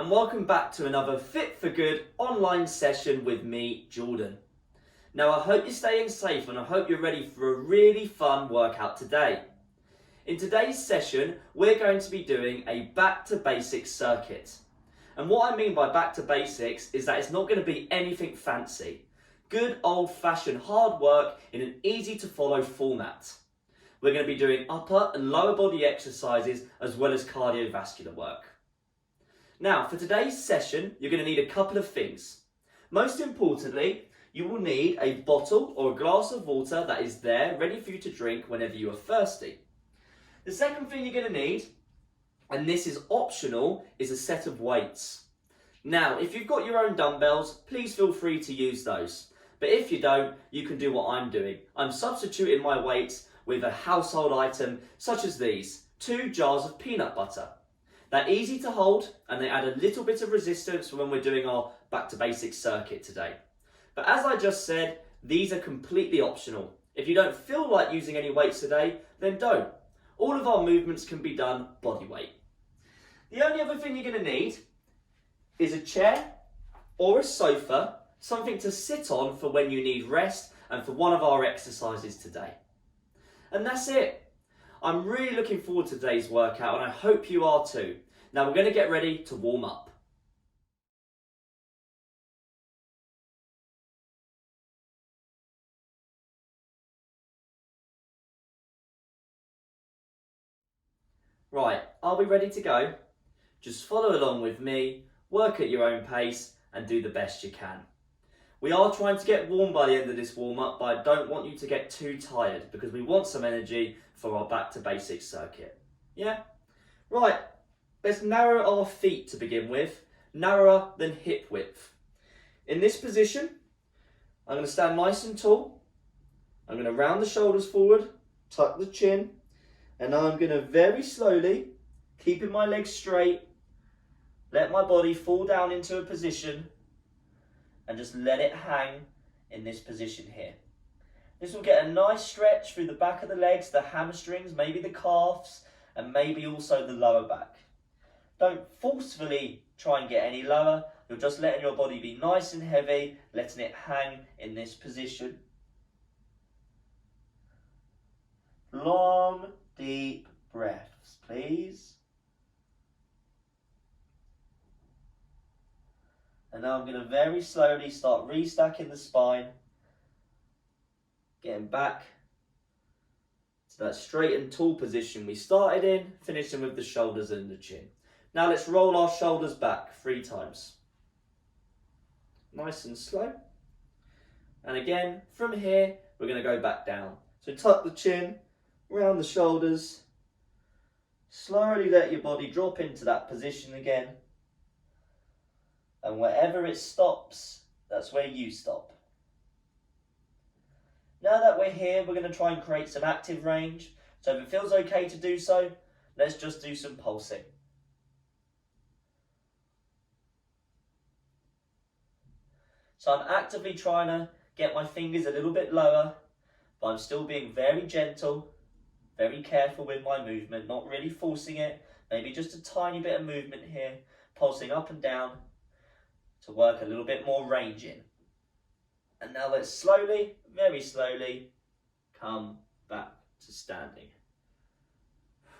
and welcome back to another Fit for Good online session with me, Jordan. Now I hope you're staying safe and I hope you're ready for a really fun workout today. In today's session, we're going to be doing a back to basics circuit. And what I mean by back to basics is that it's not going to be anything fancy. Good old-fashioned hard work in an easy to follow format. We're going to be doing upper and lower body exercises as well as cardiovascular work. Now, for today's session, you're going to need a couple of things. Most importantly, you will need a bottle or a glass of water that is there, ready for you to drink whenever you are thirsty. The second thing you're going to need, and this is optional, is a set of weights. Now, if you've got your own dumbbells, please feel free to use those. But if you don't, you can do what I'm doing. I'm substituting my weights with a household item such as these, 2 jars of peanut butter. They're easy to hold and they add a little bit of resistance when we're doing our back to basics circuit today. But as I just said, these are completely optional. If you don't feel like using any weights today, then don't. All of our movements can be done body weight. The only other thing you're going to need is a chair or a sofa, something to sit on for when you need rest and for one of our exercises today. And that's it. I'm really looking forward to today's workout and I hope you are too. Now we're going to get ready to warm up. Right, are we ready to go? Just follow along with me, work at your own pace and do the best you can. We are trying to get warm by the end of this warm-up, but I don't want you to get too tired because we want some energy for our back to basics circuit. Yeah? Right, let's narrow our feet to begin with, narrower than hip width. In this position, I'm going to stand nice and tall. I'm going to round the shoulders forward, tuck the chin, and now I'm going to very slowly, keeping my legs straight, let my body fall down into a position and just let it hang in this position here. This will get a nice stretch through the back of the legs, the hamstrings, maybe the calves, and maybe also the lower back. Don't forcefully try and get any lower. You're just letting your body be nice and heavy, letting it hang in this position. Long, deep breaths, please. And now I'm going to very slowly start restacking the spine, getting back to that straight and tall position we started in, finishing with the shoulders and the chin. Now let's roll our shoulders back 3 times. Nice and slow. And again, from here, we're going to go back down. So tuck the chin, round the shoulders, slowly let your body drop into that position again. And wherever it stops, that's where you stop. Now that we're here, we're going to try and create some active range. So if it feels okay to do so, let's just do some pulsing. So I'm actively trying to get my fingers a little bit lower, but I'm still being very gentle, very careful with my movement, not really forcing it. Maybe just a tiny bit of movement here, pulsing up and down, to work a little bit more range in. And now let's slowly, very slowly, come back to standing.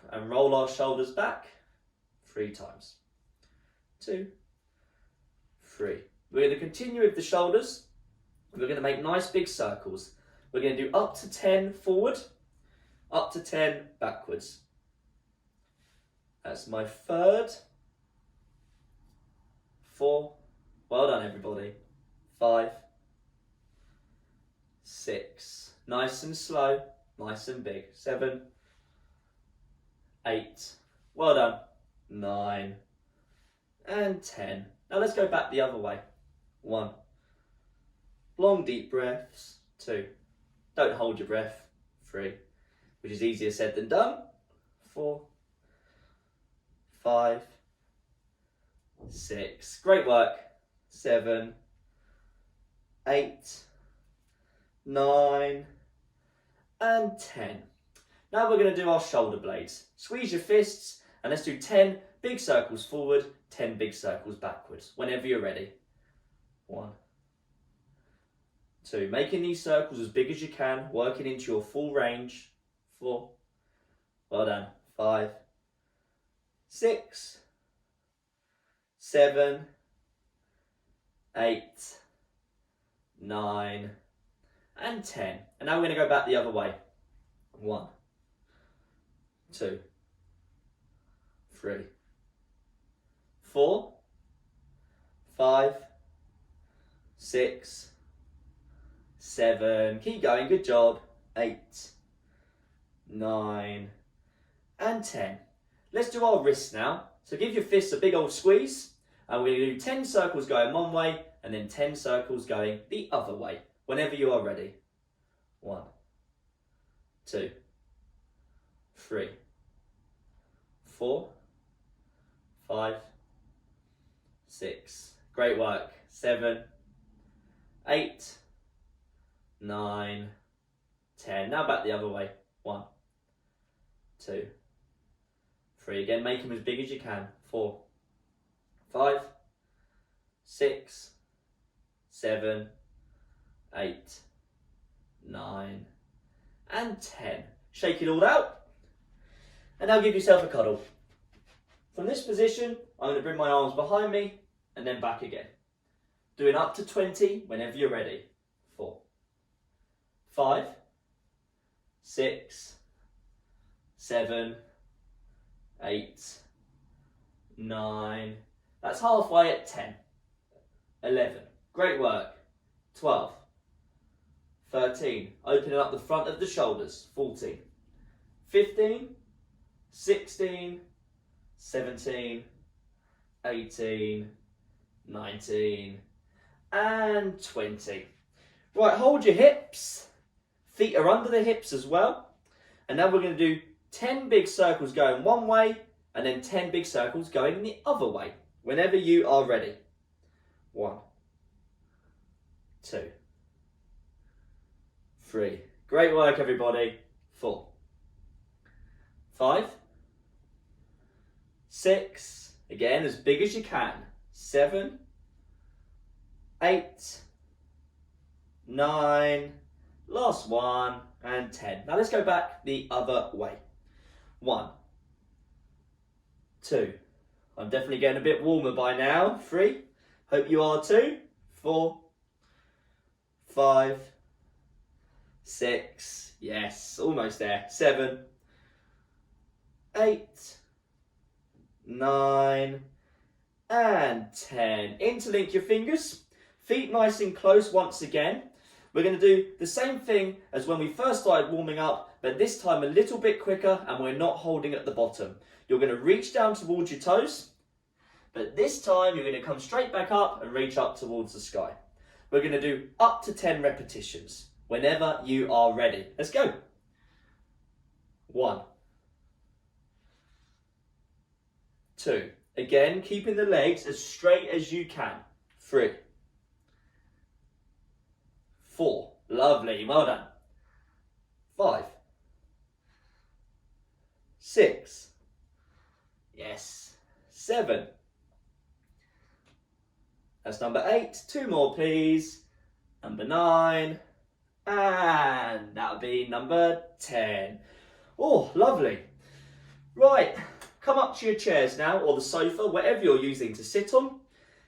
And roll our shoulders back 3 times. 2, 3. We're going to continue with the shoulders. We're going to make nice big circles. We're going to do up to 10 forward, up to 10 backwards. That's my 3rd, 4, well done everybody, 5, 6, nice and slow, nice and big, 7, 8, well done, 9, and 10. Now let's go back the other way. 1, long deep breaths, 2, don't hold your breath, 3, which is easier said than done, 4, 5, 6, great work, 7, 8, 9, and 10. Now we're going to do our shoulder blades. Squeeze your fists and let's do 10 big circles forward, 10 big circles backwards, whenever you're ready. 1, 2, making these circles as big as you can, working into your full range. 4, well done. 5, 6, 7, 8, 9, and 10. And now we're going to go back the other way. 1, 2, 3, 4, 5, 6, 7, keep going, good job, 8, 9, and 10. Let's do our wrists now. So give your fists a big old squeeze, and we're going to do 10 circles going one way, and then 10 circles going the other way, whenever you are ready. 1, 2, 3, 4, 5, 6, great work, 7, 8, 9, 10. Now back the other way. 1, 2, 3. Again, make them as big as you can. 4, 5, 6, 7, 8, 9, and 10. Shake it all out. And now give yourself a cuddle. From this position, I'm going to bring my arms behind me and then back again. Doing up to 20 whenever you're ready. 4, 5, 6, 7, 8, 9. That's halfway at 10. 11. Great work. 12. 13. Opening up the front of the shoulders. 14. 15. 16. 17. 18. 19. And 20. Right, hold your hips. Feet are under the hips as well. And now we're going to do 10 big circles going one way and then 10 big circles going the other way, whenever you are ready. 1, 2, 3. Great work, everybody. 4, 5, 6. Again, as big as you can. 7, 8, 9. Last one, and 10. Now let's go back the other way. 1, 2. I'm definitely getting a bit warmer by now. 3. Hope you are too. 4, 5, 6. Yes, almost there. 7, 8, 9, and 10. Interlink your fingers. Feet nice and close once again. We're going to do the same thing as when we first started warming up, but this time a little bit quicker, and we're not holding at the bottom. You're going to reach down towards your toes, but this time you're going to come straight back up and reach up towards the sky. We're going to do up to 10 repetitions, whenever you are ready. Let's go. 1, 2. Again, keeping the legs as straight as you can. 3, 4. Lovely. Well done. 5, 6. Yes. 7. That's number 8. 2 more, please. Number 9. And that'll be number 10. Oh, lovely. Right. Come up to your chairs now, or the sofa, whatever you're using to sit on.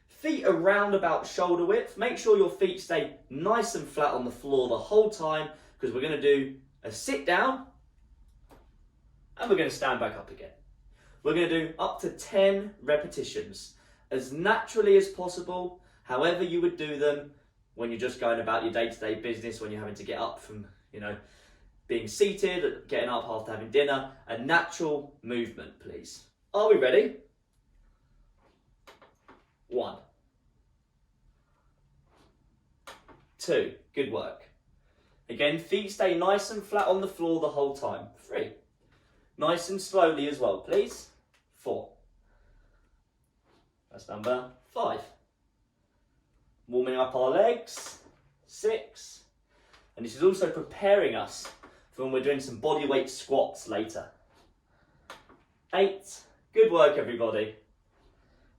Feet around about shoulder width. Make sure your feet stay nice and flat on the floor the whole time, because we're going to do a sit down and we're going to stand back up again. We're going to do up to 10 repetitions as naturally as possible, however you would do them when you're just going about your day-to-day business, when you're having to get up from, being seated, getting up after having dinner. A natural movement, please. Are we ready? 1, 2, good work. Again, feet stay nice and flat on the floor the whole time. 3, nice and slowly as well, please. 4, that's number 5. Warming up our legs. 6, and this is also preparing us for when we're doing some bodyweight squats later. 8, Good work, everybody.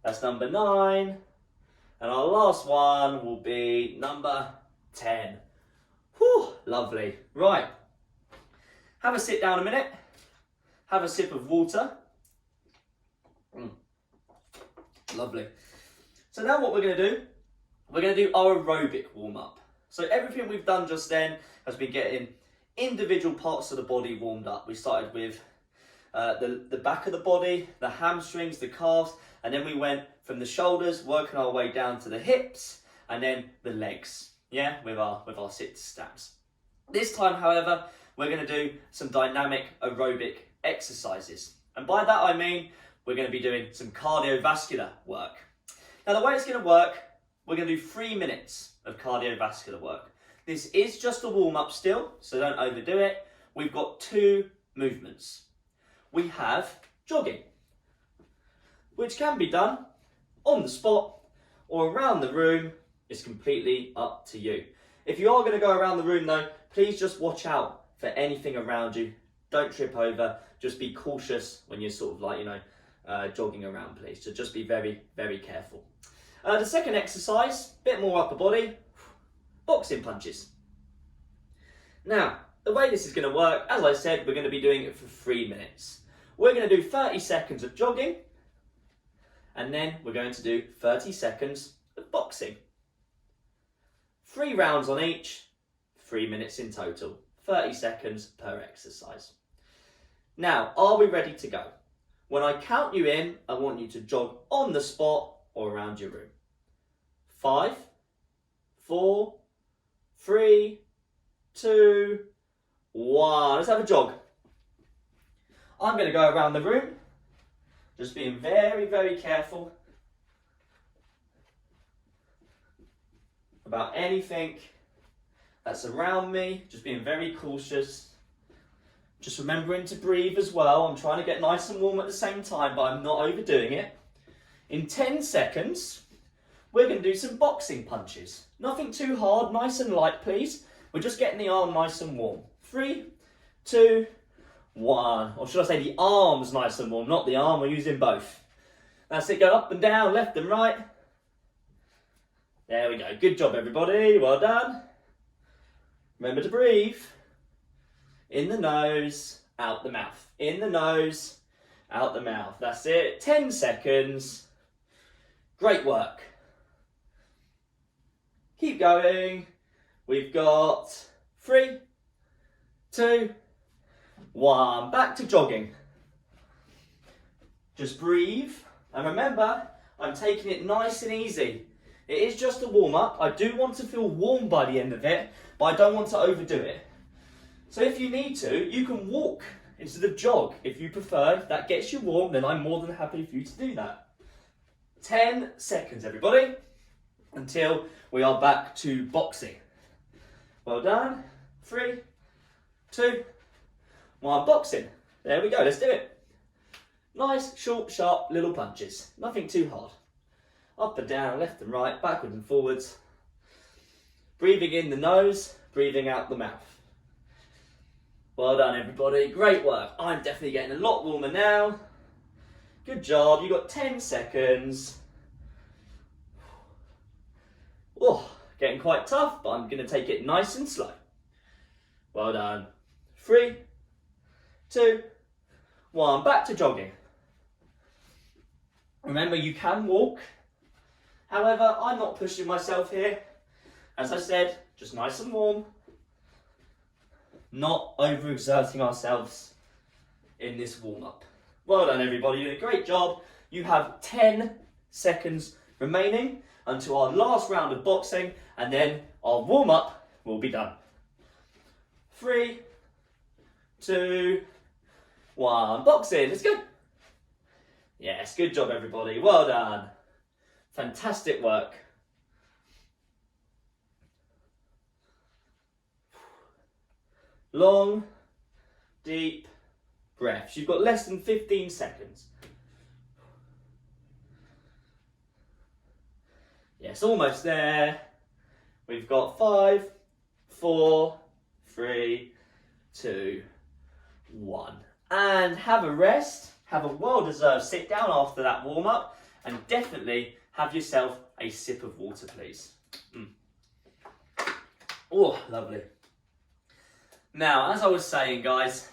That's number 9. And our last one will be number 10. Whew, lovely. Right. Have a sit down a minute. Have a sip of water. Lovely. So now what we're going to do, we're going to do our aerobic warm-up. So everything we've done just then has been getting individual parts of the body warmed up. We started with the back of the body, the hamstrings, the calves, and then we went from the shoulders, working our way down to the hips, and then the legs, yeah, with our sit-to-stands. This time, however, we're going to do some dynamic aerobic exercises. And by that I mean we're going to be doing some cardiovascular work. Now the way it's going to work, we're going to do 3 minutes of cardiovascular work. This is just a warm-up still, so don't overdo it. We've got 2 movements. We have jogging, which can be done on the spot or around the room. It's completely up to you. If you are going to go around the room though, please just watch out for anything around you. Don't trip over. Just be cautious when you're sort of like, jogging around, please. So just be very, very careful. The second exercise, bit more upper body, boxing punches. Now, the way this is going to work, as I said, we're going to be doing it for 3 minutes. We're going to do 30 seconds of jogging, and then we're going to do 30 seconds of boxing. 3 rounds on each, 3 minutes in total, 30 seconds per exercise. Now, are we ready to go? When I count you in, I want you to jog on the spot or around your room. 5, 4, 3, 2, 1. Let's have a jog. I'm going to go around the room, just being very, very careful about anything that's around me, just being very cautious. Just remembering to breathe as well. I'm trying to get nice and warm at the same time, but I'm not overdoing it. In 10 seconds, we're going to do some boxing punches. Nothing too hard, nice and light, please. We're just getting the arm nice and warm. 3, 2, 1. Or should I say the arm's nice and warm, not the arm, we're using both. That's it, go up and down, left and right. There we go, good job everybody, well done. Remember to breathe. In the nose, out the mouth. In the nose, out the mouth. That's it, 10 seconds. Great work. Keep going. We've got 3, 2, 1. Back to jogging. Just breathe. And remember, I'm taking it nice and easy. It is just a warm-up. I do want to feel warm by the end of it, but I don't want to overdo it. So if you need to, you can walk instead of jog. If you prefer, if that gets you warm, then I'm more than happy for you to do that. 10 seconds, everybody, until we are back to boxing. Well done. 3, 2, 1, boxing. There we go, let's do it. Nice, short, sharp little punches. Nothing too hard. Up and down, left and right, backwards and forwards. Breathing in the nose, breathing out the mouth. Well done, everybody. Great work. I'm definitely getting a lot warmer now. Good job. You've got 10 seconds. Oh, getting quite tough, but I'm going to take it nice and slow. Well done. 3, 2, 1. Back to jogging. Remember, you can walk. However, I'm not pushing myself here. As I said, just nice and warm. Not overexerting ourselves in this warm-up. Well done, everybody. You did a great job. You have 10 seconds remaining until our last round of boxing, and then our warm-up will be done. 3, 2, 1. Boxing. Let's go. Yes, good job, everybody. Well done. Fantastic work. Long, deep breaths. You've got less than 15 seconds. Yes, almost there. We've got 5, 4, 3, 2, 1. And have a rest. Have a well-deserved sit down after that warm-up, and definitely have yourself a sip of water, please. Oh, lovely. Now, as I was saying, guys,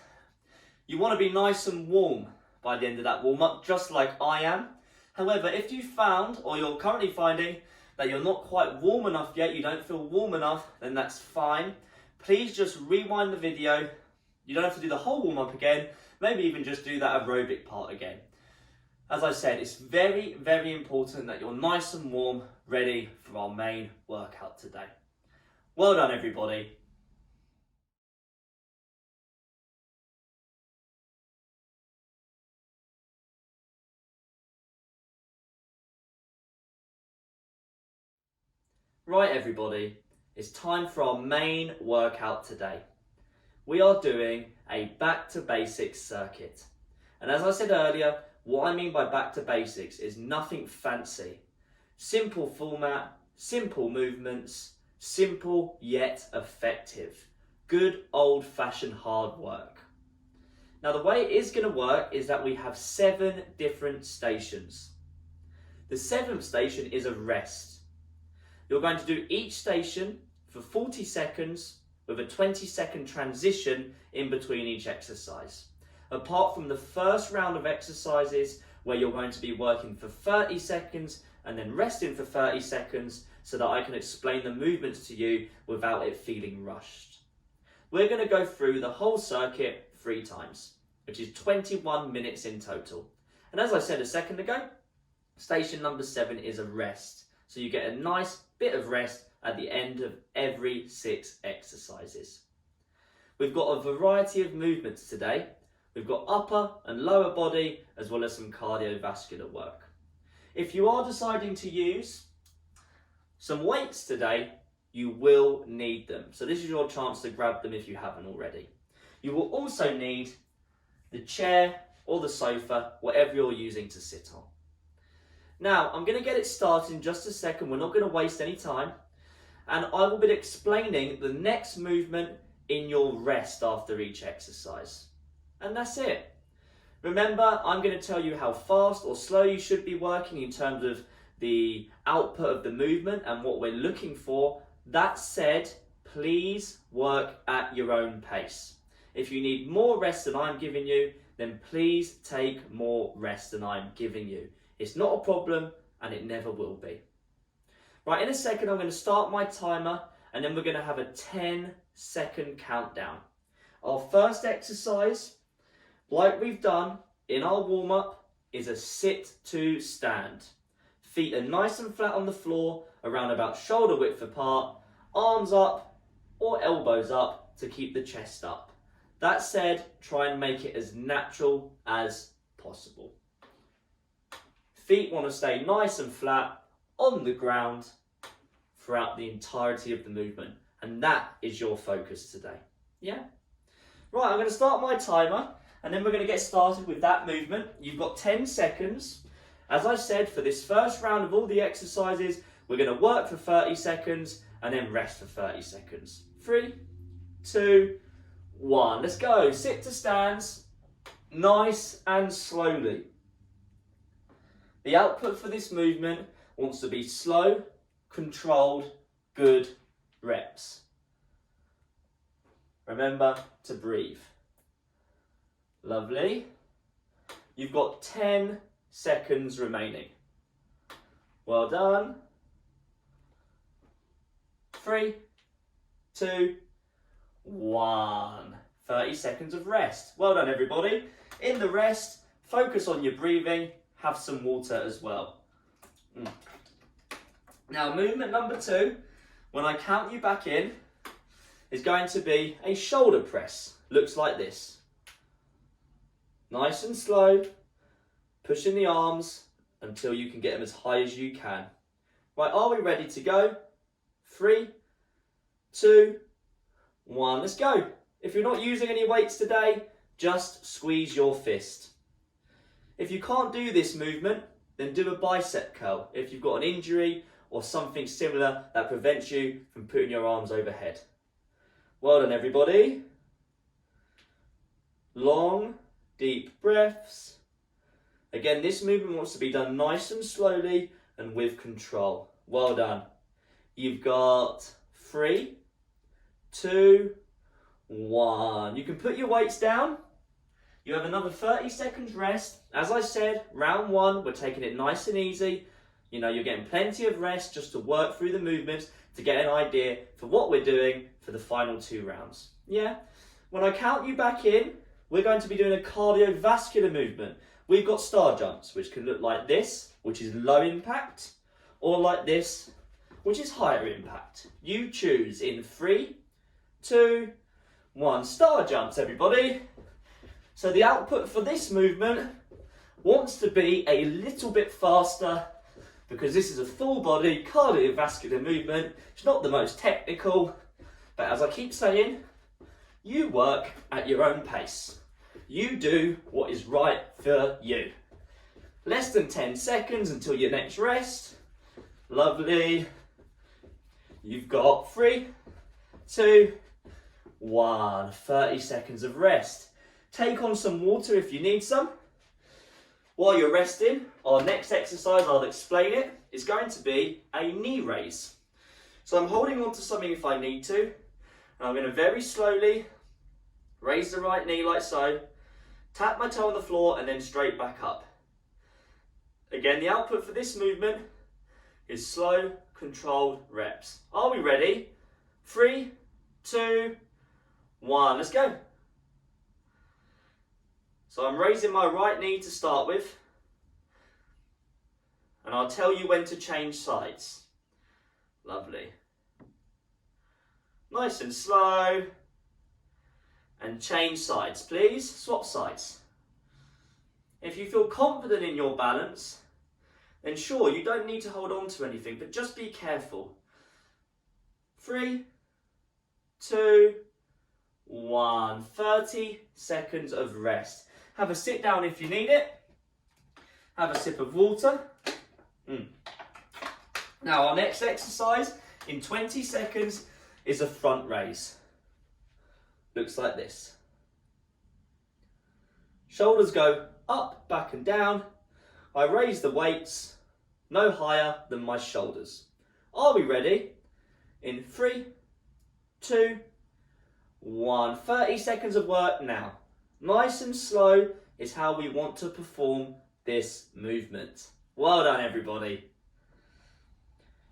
you want to be nice and warm by the end of that warm-up, just like I am. However, if you found, or you're currently finding, that you're not quite warm enough yet, you don't feel warm enough, then that's fine. Please just rewind the video. You don't have to do the whole warm-up again, maybe even just do that aerobic part again. As I said, it's very, very important that you're nice and warm, ready for our main workout today. Well done, everybody. Right, everybody, it's time for our main workout today. We are doing a back to basics circuit. And as I said earlier, what I mean by back to basics is nothing fancy. Simple format, simple movements, simple yet effective. Good old-fashioned hard work. Now the way it is going to work is that we have 7 different stations. The 7th station is a rest. You're going to do each station for 40 seconds with a 20-second transition in between each exercise. Apart from the first round of exercises where you're going to be working for 30 seconds and then resting for 30 seconds so that I can explain the movements to you without it feeling rushed. We're going to go through the whole circuit 3 times, which is 21 minutes in total. And as I said a second ago, station number 7 is a rest. So you get a nice bit of rest at the end of every 6 exercises. We've got a variety of movements today. We've got upper and lower body, as well as some cardiovascular work. If you are deciding to use some weights today, you will need them. So this is your chance to grab them if you haven't already. You will also need the chair or the sofa, whatever you're using to sit on. Now, I'm going to get it started in just a second. We're not going to waste any time. And I will be explaining the next movement in your rest after each exercise. And that's it. Remember, I'm going to tell you how fast or slow you should be working in terms of the output of the movement and what we're looking for. That said, please work at your own pace. If you need more rest than I'm giving you, then please take more rest than I'm giving you. It's not a problem, and it never will be. Right, in a second, I'm going to start my timer, and then we're going to have a 10-second countdown. Our first exercise, like we've done in our warm-up, is a sit to stand. Feet are nice and flat on the floor, around about shoulder width apart, arms up or elbows up to keep the chest up. That said, try and make it as natural as possible. Feet want to stay nice and flat on the ground throughout the entirety of the movement. And that is your focus today. Yeah? Right, I'm going to start my timer and then we're going to get started with that movement. You've got 10 seconds. As I said, for this first round of all the exercises, we're going to work for 30 seconds and then rest for 30 seconds. 3, 2, 1. Let's go. Sit to stands, nice and slowly. The output for this movement wants to be slow, controlled, good reps. Remember to breathe. Lovely. You've got 10 seconds remaining. Well done. 3, 2, 1. 30 seconds of rest. Well done, everybody. In the rest, focus on your breathing. Have some water as well. Now, movement number 2, when I count you back in, is going to be a shoulder press. Looks like this. Nice and slow, pushing the arms until you can get them as high as you can. Right, are we ready to go? 3, 2, 1, let's go. If you're not using any weights today, just squeeze your fist. If you can't do this movement, then do a bicep curl if you've got an injury or something similar that prevents you from putting your arms overhead. Well done, everybody. Long, deep breaths. Again, this movement wants to be done nice and slowly and with control. Well done. You've got 3, 2, 1. You can put your weights down. You have another 30 seconds rest. As I said, round 1, we're taking it nice and easy. You know, you're getting plenty of rest just to work through the movements to get an idea for what we're doing for the final 2 rounds. Yeah? When I count you back in, we're going to be doing a cardiovascular movement. We've got star jumps, which can look like this, which is low impact, or like this, which is higher impact. You choose in 3, 2, 1. Star jumps, everybody. So the output for this movement wants to be a little bit faster because this is a full body cardiovascular movement. It's not the most technical, but as I keep saying, you work at your own pace. You do what is right for you. Less than 10 seconds until your next rest. Lovely. You've got 3, 2, 1. 30 seconds of rest. Take on some water if you need some. While you're resting, our next exercise, I'll explain it, is going to be a knee raise. So I'm holding on to something if I need to, and I'm going to very slowly raise the right knee like so, tap my toe on the floor and then straight back up. Again, the output for this movement is slow, controlled reps. Are we ready? 3, 2, 1, let's go. So I'm raising my right knee to start with, and I'll tell you when to change sides. Lovely. Nice and slow, and change sides, please. Swap sides. If you feel confident in your balance, then sure, you don't need to hold on to anything, but just be careful. 3, 2, 1. 30 seconds of rest. Have a sit down if you need it. Have a sip of water. Now our next exercise in 20 seconds is a front raise. Looks like this. Shoulders go up, back and down. I raise the weights no higher than my shoulders. Are we ready? In 3, 2, 1. 30 seconds of work now. Nice and slow is how we want to perform this movement. Well done, everybody.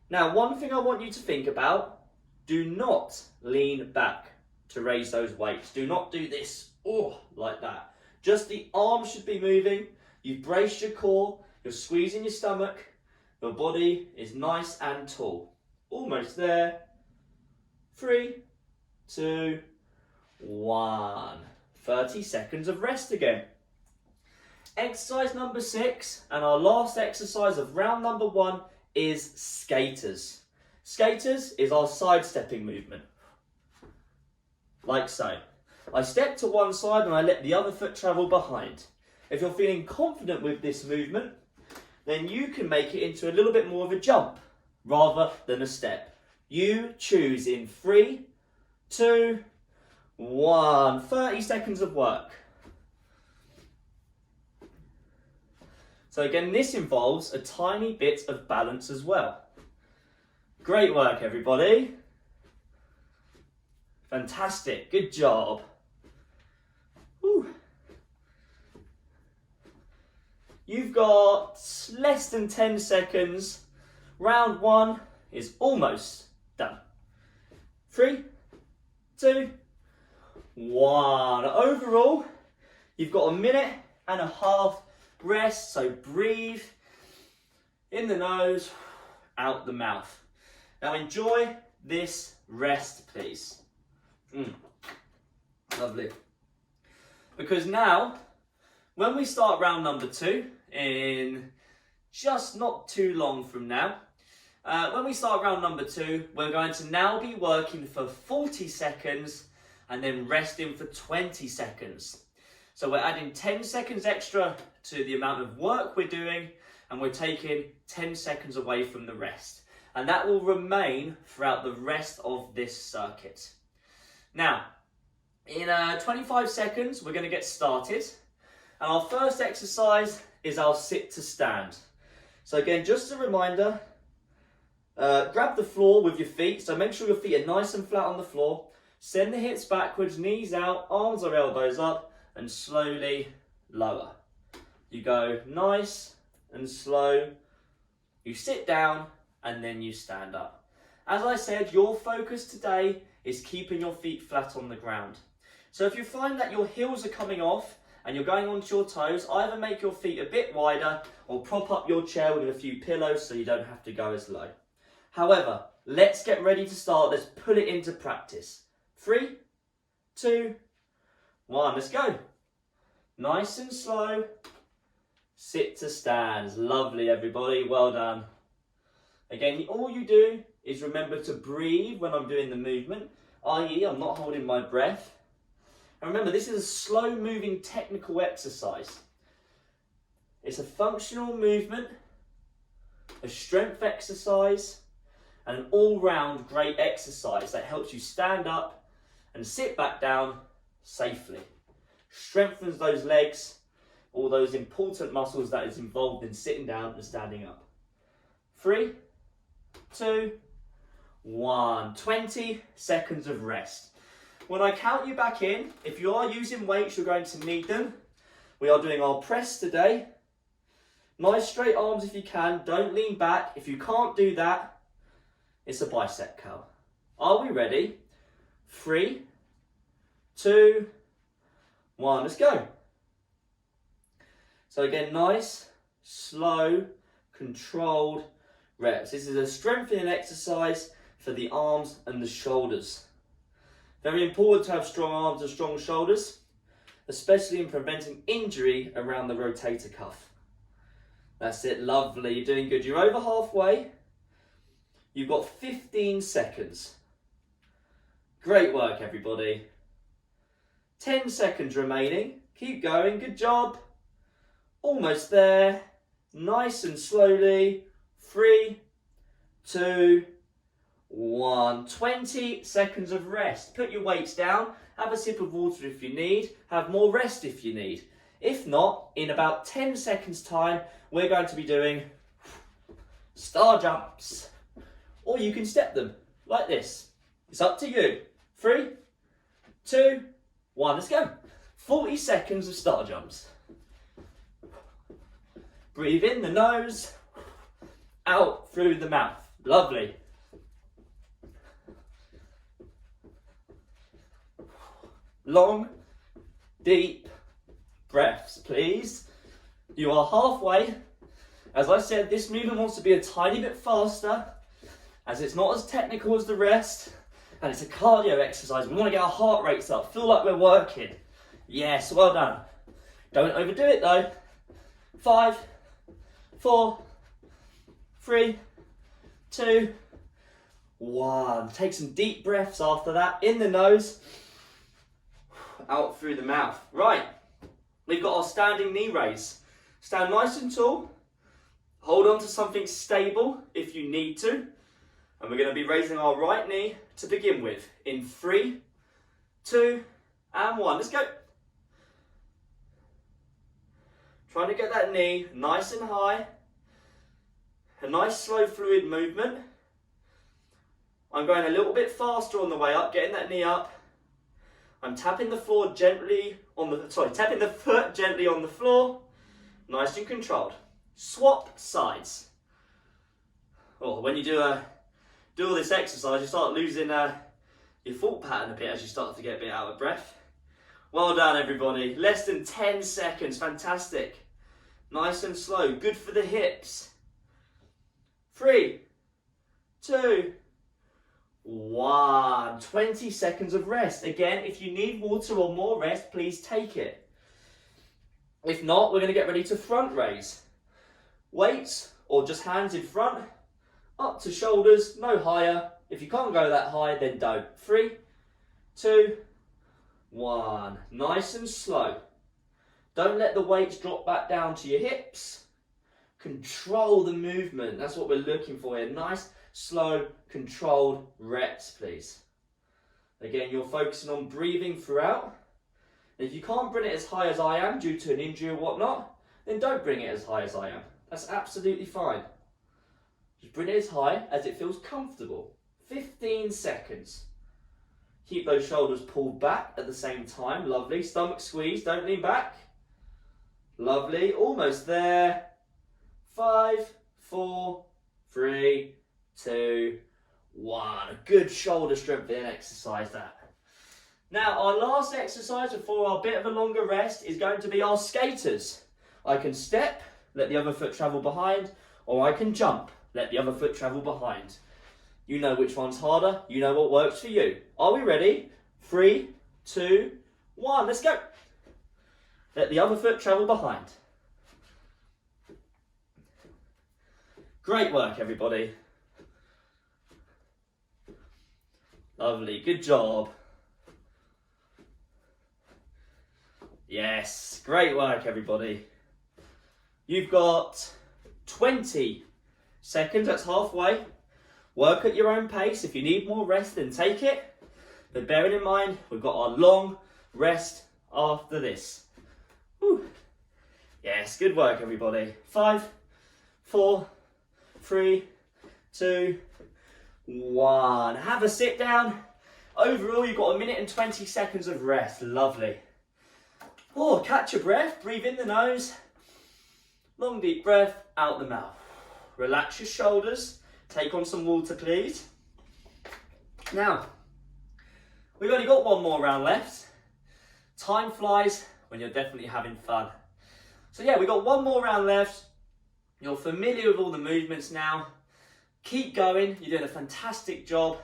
Now, one thing I want you to think about, do not lean back to raise those weights. Do not do this, like that. Just the arms should be moving. You've braced your core, you're squeezing your stomach, your body is nice and tall. Almost there. 3, 2, 1. 30 seconds of rest again. Exercise number 6 and our last exercise of round number 1 is skaters. Skaters is our sidestepping movement. Like so. I step to one side and I let the other foot travel behind. If you're feeling confident with this movement, then you can make it into a little bit more of a jump rather than a step. You choose in 3, 2, 1. 30 seconds of work. So again, this involves a tiny bit of balance as well. Great work, everybody. Fantastic, good job. Whew. You've got less than 10 seconds. Round 1 is almost done. 3, 2, 1. Overall, you've got 1.5 minutes rest, so breathe in the nose, out the mouth. Now enjoy this rest, please. Lovely. Because now, when we start round number 2, in just not too long from now, when we start round number 2, we're going to now be working for 40 seconds and then resting for 20 seconds. So we're adding 10 seconds extra to the amount of work we're doing, and we're taking 10 seconds away from the rest. And that will remain throughout the rest of this circuit. Now, in 25 seconds, we're going to get started. And our first exercise is our sit to stand. So again, just a reminder, grab the floor with your feet. So make sure your feet are nice and flat on the floor. Send the hips backwards, knees out, arms or elbows up, and slowly lower. You go nice and slow. You sit down and then you stand up. As I said, your focus today is keeping your feet flat on the ground. So if you find that your heels are coming off and you're going onto your toes, either make your feet a bit wider or prop up your chair with a few pillows so you don't have to go as low. However, let's get ready to start. Let's put it into practice. 3, 2, 1, let's go. Nice and slow. Sit to stand. Lovely, everybody. Well done. Again, all you do is remember to breathe when I'm doing the movement, i.e. I'm not holding my breath. And remember, this is a slow moving technical exercise. It's a functional movement, a strength exercise, and an all-round great exercise that helps you stand up and sit back down safely. Strengthens those legs, all those important muscles that is involved in sitting down and standing up. 3, 2, 1. 20 seconds of rest. When I count you back in, if you are using weights, you're going to need them. We are doing our press today. Nice straight arms if you can. Don't lean back. If you can't do that, it's a bicep curl. Are we ready? 3, 2, 1. Let's go. So again, nice, slow, controlled reps. This is a strengthening exercise for the arms and the shoulders. Very important to have strong arms and strong shoulders, especially in preventing injury around the rotator cuff. That's it, lovely, you're doing good. You're over halfway. You've got 15 seconds. Great work, everybody. 10 seconds remaining. Keep going, good job. Almost there. Nice and slowly. 3, 2, 1. 20 seconds of rest. Put your weights down. Have a sip of water if you need. Have more rest if you need. If not, in about 10 seconds time, we're going to be doing star jumps. Or you can step them like this. It's up to you. 3, 2, 1. Let's go. 40 seconds of star jumps. Breathe in the nose, out through the mouth. Lovely. Long, deep breaths, please. You are halfway. As I said, this movement wants to be a tiny bit faster, as it's not as technical as the rest, and it's a cardio exercise. We want to get our heart rates up, feel like we're working. Yes, well done. Don't overdo it though. 5, 4, 3, 2, 1. Take some deep breaths after that. In the nose, out through the mouth. Right, we've got our standing knee raise. Stand nice and tall. Hold on to something stable if you need to. And we're going to be raising our right knee to begin with. In 3, 2, and 1. Let's go. Trying to get that knee nice and high. A nice slow fluid movement. I'm going a little bit faster on the way up, getting that knee up. I'm tapping the floor gently on the, tapping the foot gently on the floor. Nice and controlled. Swap sides. Oh, when you do all this exercise, you start losing your thought pattern a bit as you start to get a bit out of breath. Well done, everybody. Less than 10 seconds. Fantastic. Nice and slow. Good for the hips. 3, 2, 1. 20 seconds of rest. Again, if you need water or more rest, please take it. If not, we're going to get ready to front raise. Weights or just hands in front, up to shoulders, no higher. If you can't go that high, then don't. 3, 2, 1. Nice and slow. Don't let the weights drop back down to your hips. Control the movement. That's what we're looking for here. Nice, slow, controlled reps, please. Again, you're focusing on breathing throughout. And if you can't bring it as high as I am due to an injury or whatnot, then don't bring it as high as I am. That's absolutely fine. Just bring it as high as it feels comfortable. 15 seconds. Keep those shoulders pulled back at the same time. Lovely. Stomach squeeze. Don't lean back. Lovely. Almost there. 5, 4, 3, 2, 1. A good shoulder strengthening exercise that. Now, our last exercise before our bit of a longer rest is going to be our skaters. I can step, let the other foot travel behind, or I can jump, let the other foot travel behind. You know which one's harder, you know what works for you. Are we ready? 3, 2, 1, let's go. Let the other foot travel behind. Great work, everybody. Lovely, good job. Yes, great work, everybody. You've got 20 seconds, that's halfway. Work at your own pace. If you need more rest, then take it. But bearing in mind, we've got our long rest after this. Whew. Yes, good work, everybody. 5, 4, 3, 2, 1. Have a sit down. Overall, you've got 1 minute and 20 seconds of rest. Lovely. Oh, catch your breath. Breathe in the nose. Long, deep breath out the mouth. Relax your shoulders. Take on some water, please. Now, we've only got one more round left. Time flies when you're definitely having fun. So yeah, we've got one more round left. You're familiar with all the movements now. Keep going. You're doing a fantastic job.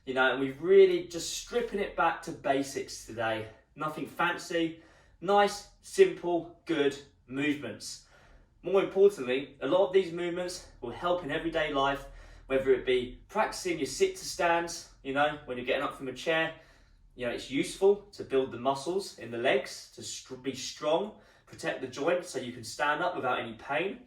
You know, and we've really just stripping it back to basics today. Nothing fancy. Nice, simple, good movements. More importantly, a lot of these movements will help in everyday life, whether it be practicing your sit to stands, you know, when you're getting up from a chair. You know, it's useful to build the muscles in the legs, to be strong, protect the joint so you can stand up without any pain.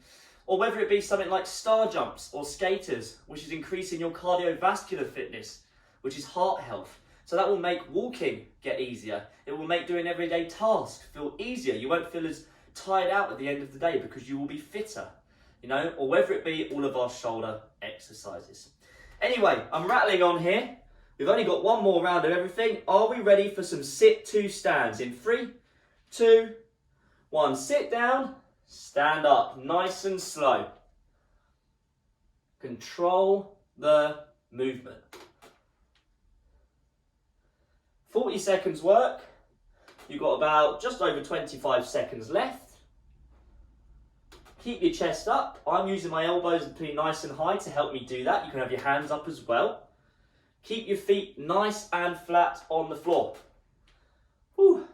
Or whether it be something like star jumps or skaters, which is increasing your cardiovascular fitness, which is heart health. So that will make walking get easier. It will make doing everyday tasks feel easier. You won't feel as tired out at the end of the day because you will be fitter, you know, or whether it be all of our shoulder exercises. Anyway, I'm rattling on here. We've only got one more round of everything. Are we ready for some sit to stands? In 3, 2, 1. Sit down, stand up, nice and slow. Control the movement. 40 seconds work. You've got about just over 25 seconds left. Keep your chest up. I'm using my elbows pretty nice and high to help me do that. You can have your hands up as well. Keep your feet nice and flat on the floor. Whew.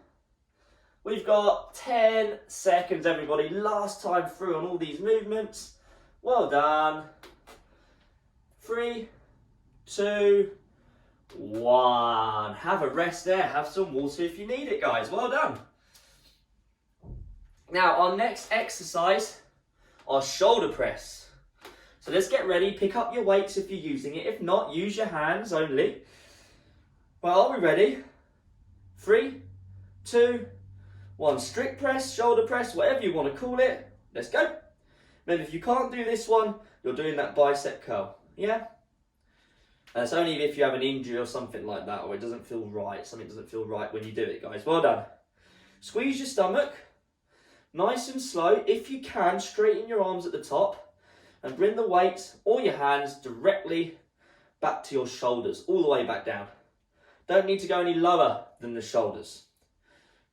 We've got 10 seconds, everybody. Last time through on all these movements. Well done. 3, 2, 1. Have a rest there. Have some water if you need it, guys. Well done. Now, our next exercise, our shoulder press. So let's get ready. Pick up your weights if you're using it. If not, use your hands only. Well, are we ready? 3, 2, 1. Strict press, shoulder press, whatever you want to call it. Let's go. Then if you can't do this one, you're doing that bicep curl. Yeah? And it's only if you have an injury or something like that, or it doesn't feel right. Something doesn't feel right when you do it, guys. Well done. Squeeze your stomach. Nice and slow. If you can, straighten your arms at the top and bring the weight or your hands directly back to your shoulders, all the way back down. Don't need to go any lower than the shoulders.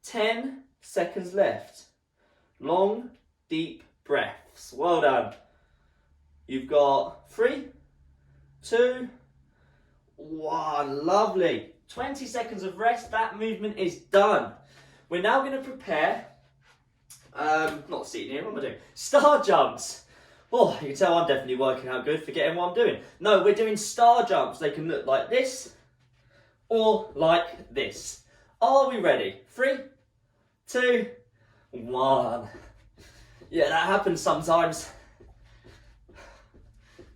10 seconds left. Long, deep breaths. Well done. You've got 3, 2, 1. Lovely. 20 seconds of rest. That movement is done. We're now going to prepare, not sitting here, what am I doing? Star jumps. Oh, you can tell I'm definitely working out good, forgetting what I'm doing. No, we're doing star jumps. They can look like this or like this. Are we ready? 3, 2, 1. Yeah, that happens sometimes.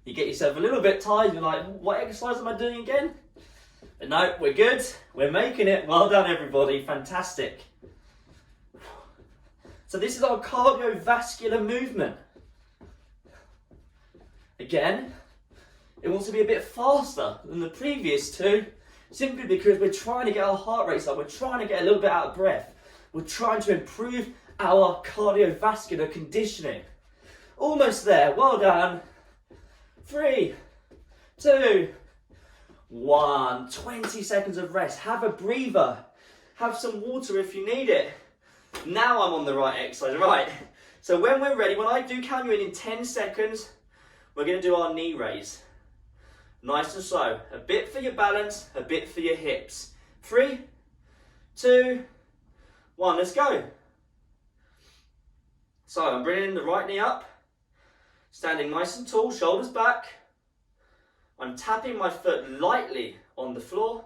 You get yourself a little bit tired, you're like, what exercise am I doing again? But no, we're good. We're making it. Well done, everybody. Fantastic. So this is our cardiovascular movement. Again, it wants to be a bit faster than the previous two, simply because we're trying to get our heart rates up, we're trying to get a little bit out of breath, we're trying to improve our cardiovascular conditioning. Almost there, well done. 3, 2, 1. 20 seconds of rest. Have a breather. Have some water if you need it. Now I'm on the right exercise. Right, so when we're ready, when I do count you in 10 seconds, we're going to do our knee raise. Nice and slow. A bit for your balance, a bit for your hips. 3, 2, 1. Let's go. So I'm bringing the right knee up, standing nice and tall, shoulders back. I'm tapping my foot lightly on the floor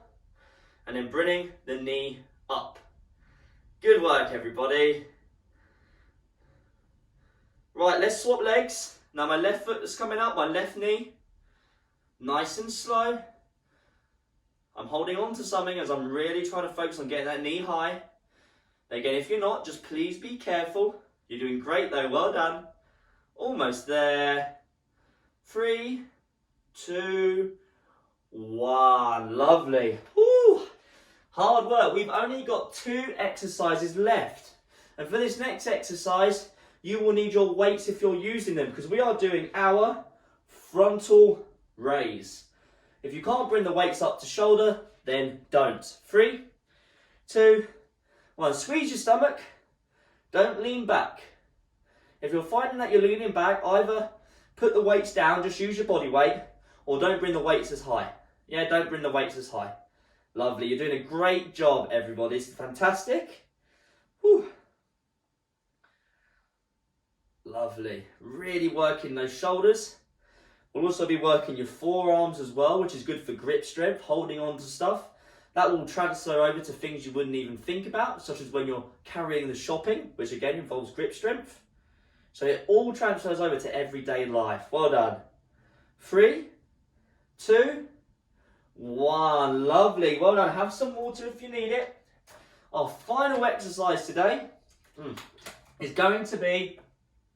and then bringing the knee up. Good work, everybody. Right, let's swap legs. Now my left foot is coming up, my left knee. Nice and slow. I'm holding on to something as I'm really trying to focus on getting that knee high. Again, if you're not, just please be careful. You're doing great though, well done. Almost there. 3, 2, 1. Lovely. Woo. Hard work. We've only got 2 exercises left. And for this next exercise, you will need your weights if you're using them, because we are doing our frontal raise. If you can't bring the weights up to shoulder, then don't. 3, 2, 1. Squeeze your stomach. Don't lean back. If you're finding that you're leaning back, either put the weights down, just use your body weight, or don't bring the weights as high. Yeah, don't bring the weights as high. Lovely. You're doing a great job, everybody. It's fantastic. Whew. Lovely. Really working those shoulders. We'll also be working your forearms as well, which is good for grip strength, holding on to stuff. That will transfer over to things you wouldn't even think about, such as when you're carrying the shopping, which again involves grip strength. So it all transfers over to everyday life. Well done. 3, 2, 1. Lovely. Well done. Have some water if you need it. Our final exercise today is going to be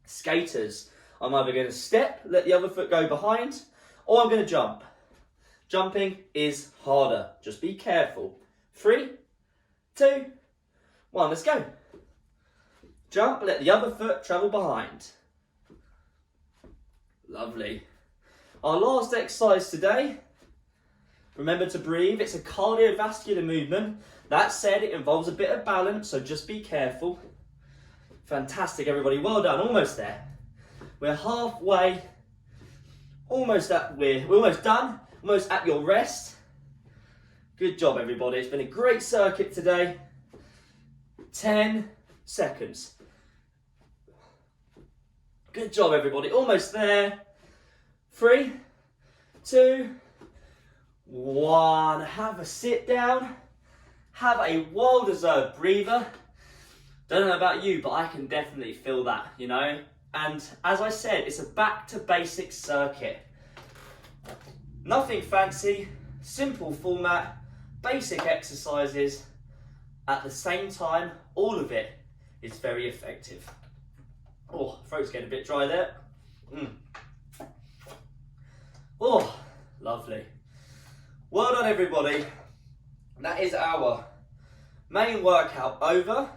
skaters. I'm either going to step, let the other foot go behind, or I'm going to jump. Jumping is harder. Just be careful. 3, 2, 1. Let's go. Jump, let the other foot travel behind. Lovely. Our last exercise today, remember to breathe. It's a cardiovascular movement. That said, it involves a bit of balance, so just be careful. Fantastic, everybody. Well done. Almost there. We're halfway. Almost at, we're almost done. Almost at your rest. Good job, everybody. It's been a great circuit today. 10 seconds. Good job, everybody. Almost there. 3, 2, 1. Have a sit down. Have a well-deserved breather. Don't know about you, but I can definitely feel that, you know. And as I said, it's a back to basics circuit. Nothing fancy, simple format, basic exercises. At the same time, all of it is very effective. Oh, throat's getting a bit dry there. Oh, lovely. Well done, everybody. That is our main workout over.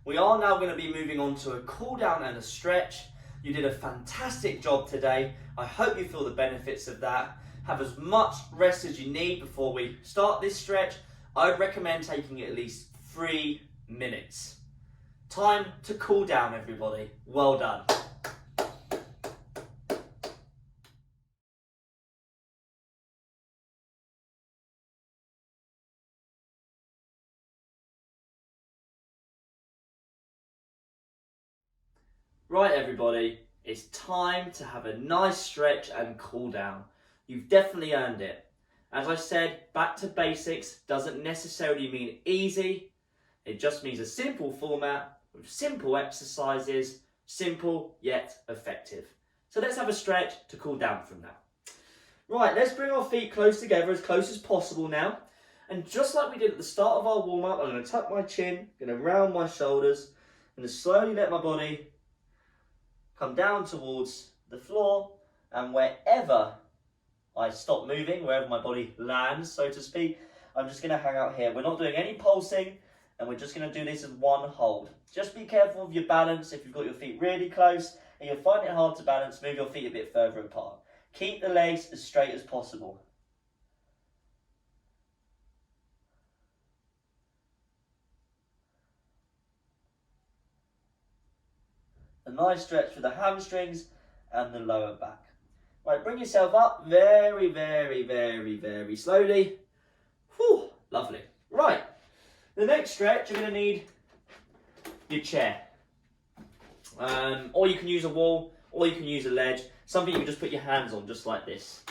We are now going to be moving on to a cool down and a stretch. You did a fantastic job today. I hope you feel the benefits of that. Have as much rest as you need before we start this stretch. I would recommend taking at least 3 minutes. Time to cool down, everybody. Well done. Right, everybody, it's time to have a nice stretch and cool down. You've definitely earned it. As I said, back to basics doesn't necessarily mean easy. It just means a simple format with simple exercises, simple yet effective. So let's have a stretch to cool down from now. Right, let's bring our feet close together, as close as possible now. And just like we did at the start of our warm-up, I'm going to tuck my chin, going to round my shoulders, going to slowly let my body come down towards the floor, and wherever I stop moving, wherever my body lands, so to speak, I'm just going to hang out here. We're not doing any pulsing, and we're just going to do this in one hold. Just be careful of your balance. If you've got your feet really close and you're finding it hard to balance, move your feet a bit further apart. Keep the legs as straight as possible. A nice stretch for the hamstrings and the lower back. Right, bring yourself up very, very, very, very slowly. Whew, lovely. Right, the next stretch, you're going to need your chair. Or you can use a wall, or you can use a ledge. Something you can just put your hands on, just like this.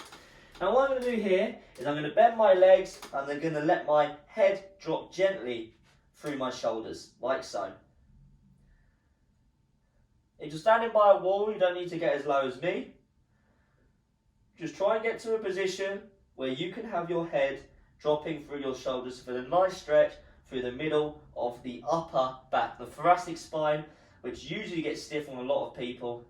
Now what I'm going to do here is I'm going to bend my legs and I'm going to let my head drop gently through my shoulders, like so. If you're standing by a wall, you don't need to get as low as me. Just try and get to a position where you can have your head dropping through your shoulders for a nice stretch through the middle of the upper back, the thoracic spine, which usually gets stiff on a lot of people,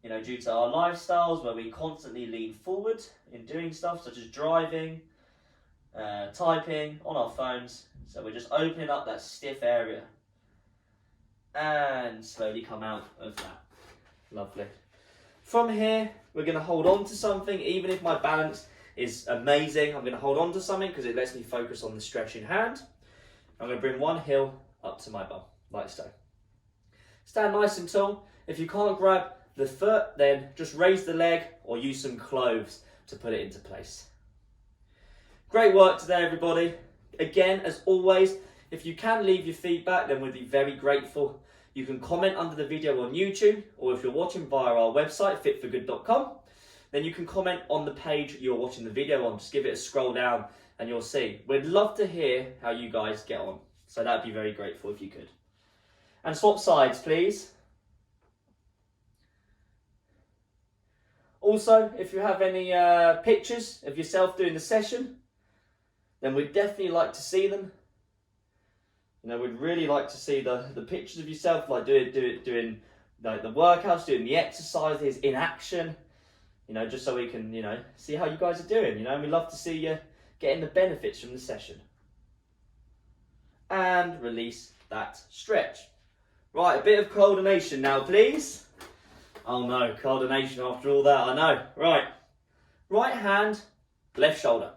you know, due to our lifestyles where we constantly lean forward in doing stuff such as driving, typing on our phones. So we're just opening up that stiff area and slowly come out of that. Lovely. From here, we're going to hold on to something. Even if my balance is amazing, I'm going to hold on to something because it lets me focus on the stretch in hand. I'm going to bring one heel up to my bum, like so. Stand nice and tall. If you can't grab the foot, then just raise the leg or use some clothes to put it into place. Great work today, everybody. Again, as always, if you can leave your feedback, then we'd be very grateful. You can comment under the video on YouTube, or if you're watching via our website, fitforgood.com, then you can comment on the page you're watching the video on. Just give it a scroll down and you'll see. We'd love to hear how you guys get on. So that'd be very grateful if you could. And swap sides, please. Also, if you have any pictures of yourself doing the session, then we'd definitely like to see them. You know, we'd really like to see the pictures of yourself, like doing like the workouts, doing the exercises in action. You know, just so we can, you know, see how you guys are doing. You know, and we'd love to see you getting the benefits from the session. And release that stretch. Right, a bit of coordination now, please. Oh no, coordination after all that, I know. Right, right hand, left shoulder.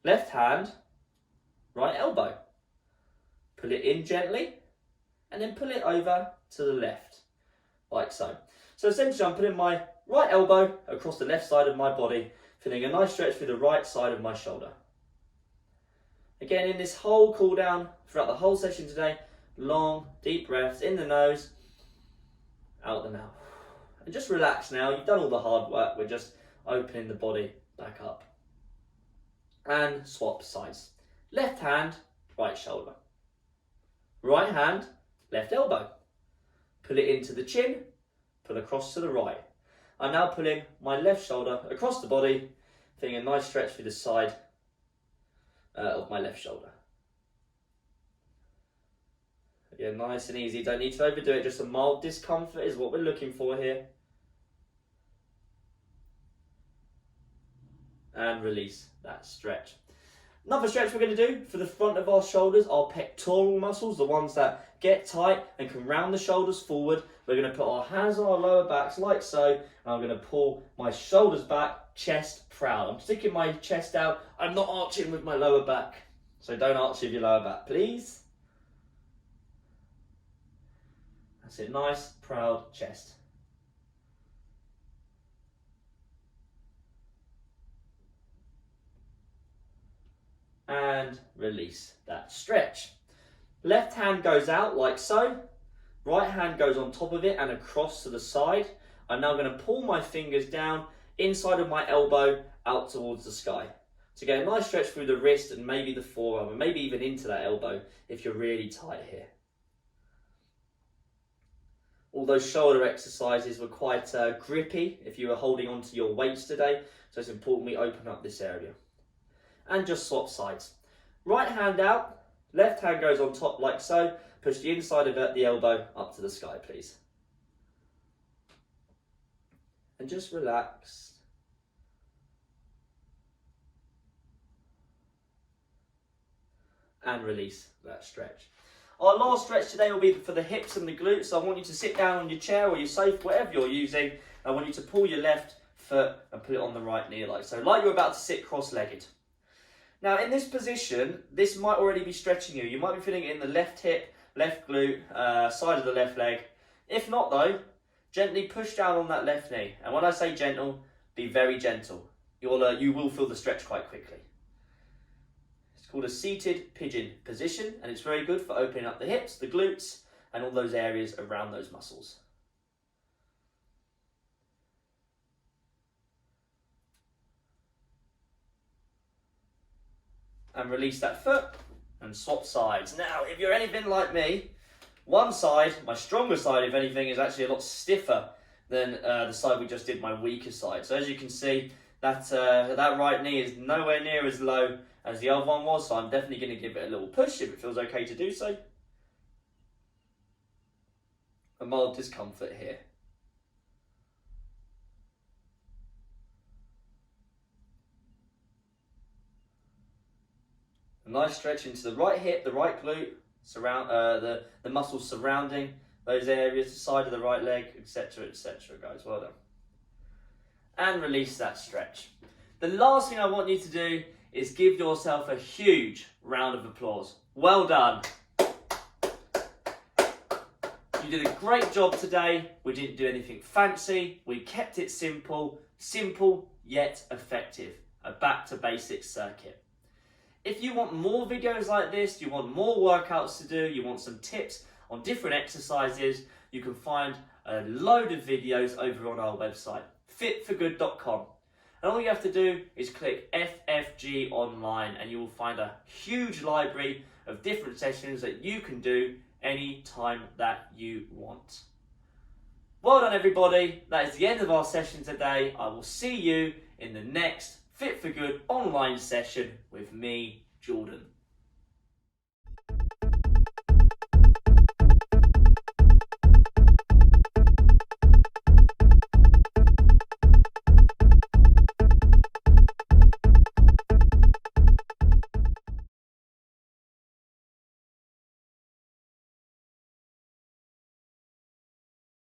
Left hand, right elbow. Pull it in gently, and then pull it over to the left, like so. So essentially I'm putting my right elbow across the left side of my body, feeling a nice stretch through the right side of my shoulder. Again, in this whole cool down, throughout the whole session today, long, deep breaths in the nose, out the mouth. And just relax now, you've done all the hard work, we're just opening the body back up. And swap sides. Left hand, right shoulder. Right hand, left elbow. Pull it into the chin, pull across to the right. I'm now pulling my left shoulder across the body, feeling a nice stretch through the side of my left shoulder. Yeah, nice and easy, don't need to overdo it, just a mild discomfort is what we're looking for here. And release that stretch. Another stretch we're going to do for the front of our shoulders, our pectoral muscles, the ones that get tight and can round the shoulders forward. We're going to put our hands on our lower backs like so, and I'm going to pull my shoulders back, chest proud. I'm sticking my chest out, I'm not arching with my lower back. So don't arch with your lower back, please. That's it, nice, proud chest. And release that stretch. Left hand goes out like so. Right hand goes on top of it and across to the side. I'm now going to pull my fingers down inside of my elbow out towards the sky. To get a nice stretch through the wrist and maybe the forearm and maybe even into that elbow if you're really tight here. All those shoulder exercises were quite grippy if you were holding on to your weights today. So it's important we open up this area. And just swap sides. Right hand out, left hand goes on top like so. Push the inside of the elbow up to the sky, please. And just relax. And release that stretch. Our last stretch today will be for the hips and the glutes. So I want you to sit down on your chair or your sofa, whatever you're using. I want you to pull your left foot and put it on the right knee, like so, like you're about to sit cross-legged. Now in this position, this might already be stretching you. You might be feeling it in the left hip, left glute, side of the left leg. If not though, gently push down on that left knee. And when I say gentle, be very gentle. You will feel the stretch quite quickly. It's called a seated pigeon position, and it's very good for opening up the hips, the glutes, and all those areas around those muscles. And release that foot and swap sides. Now, if you're anything like me, one side, my stronger side, if anything, is actually a lot stiffer than the side we just did, my weaker side. So as you can see, that right knee is nowhere near as low as the other one was, so I'm definitely going to give it a little push if it feels okay to do so. A mild discomfort here. A nice stretch into the right hip, the right glute, the muscles surrounding those areas, the side of the right leg, etc, etc, guys. Well done. And release that stretch. The last thing I want you to do is give yourself a huge round of applause. Well done. You did a great job today. We didn't do anything fancy. We kept it simple, simple yet effective. A back to basics circuit. If you want more videos like this, you want more workouts to do, you want some tips on different exercises, you can find a load of videos over on our website, fitforgood.com. And all you have to do is click FFG online and you will find a huge library of different sessions that you can do any time that you want. Well done everybody, that is the end of our session today. I will see you in the next Fit for Good online session with me, Jordan.